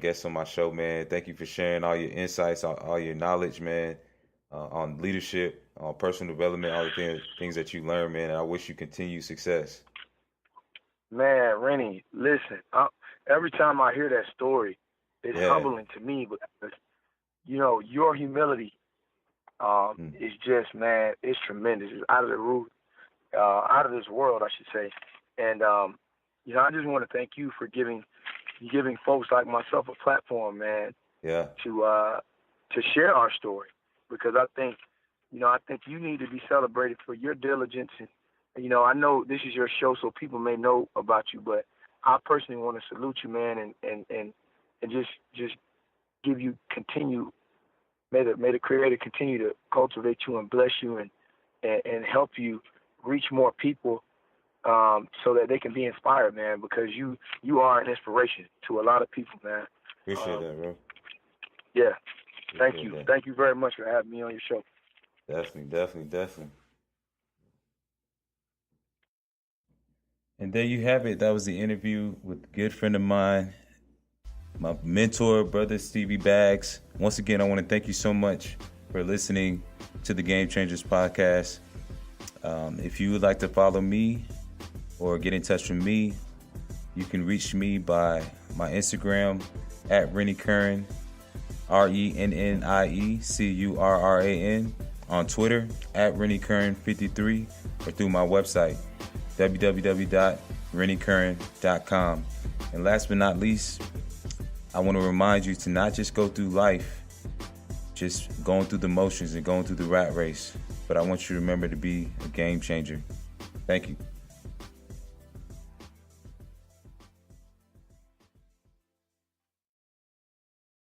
guest on my show, man. Thank you for sharing all your insights, all your knowledge, man, on leadership, on personal development, all the things that you learn, man. And I wish you continued success. Man, Rennie, listen, every time I hear that story, it's humbling to me because, your humility is just, man, it's tremendous. It's out of this world, I should say. And, I just want to thank you for giving folks like myself a platform, man, to share our story, because I think you need to be celebrated for your diligence. And, I know this is your show, so people may know about you, but I personally want to salute you, man, and just give you continue. May the Creator continue to cultivate you and bless you and help you reach more people, so that they can be inspired, man, because you are an inspiration to a lot of people, man. Appreciate that, bro. Yeah. Thank you. Thank you very much for having me on your show. Definitely. And there you have it. That was the interview with a good friend of mine, my mentor, brother Stevie Baggs. Once again, I want to thank you so much for listening to the Game Changers podcast. If you would like to follow me or get in touch with me, you can reach me by my Instagram at Rennie Curran, RennieCurran, on Twitter at Rennie Curran 53, or through my website www.renniecurran.com. And last but not least, I want to remind you to not just go through life just going through the motions and going through the rat race, but I want you to remember to be a game changer. Thank you.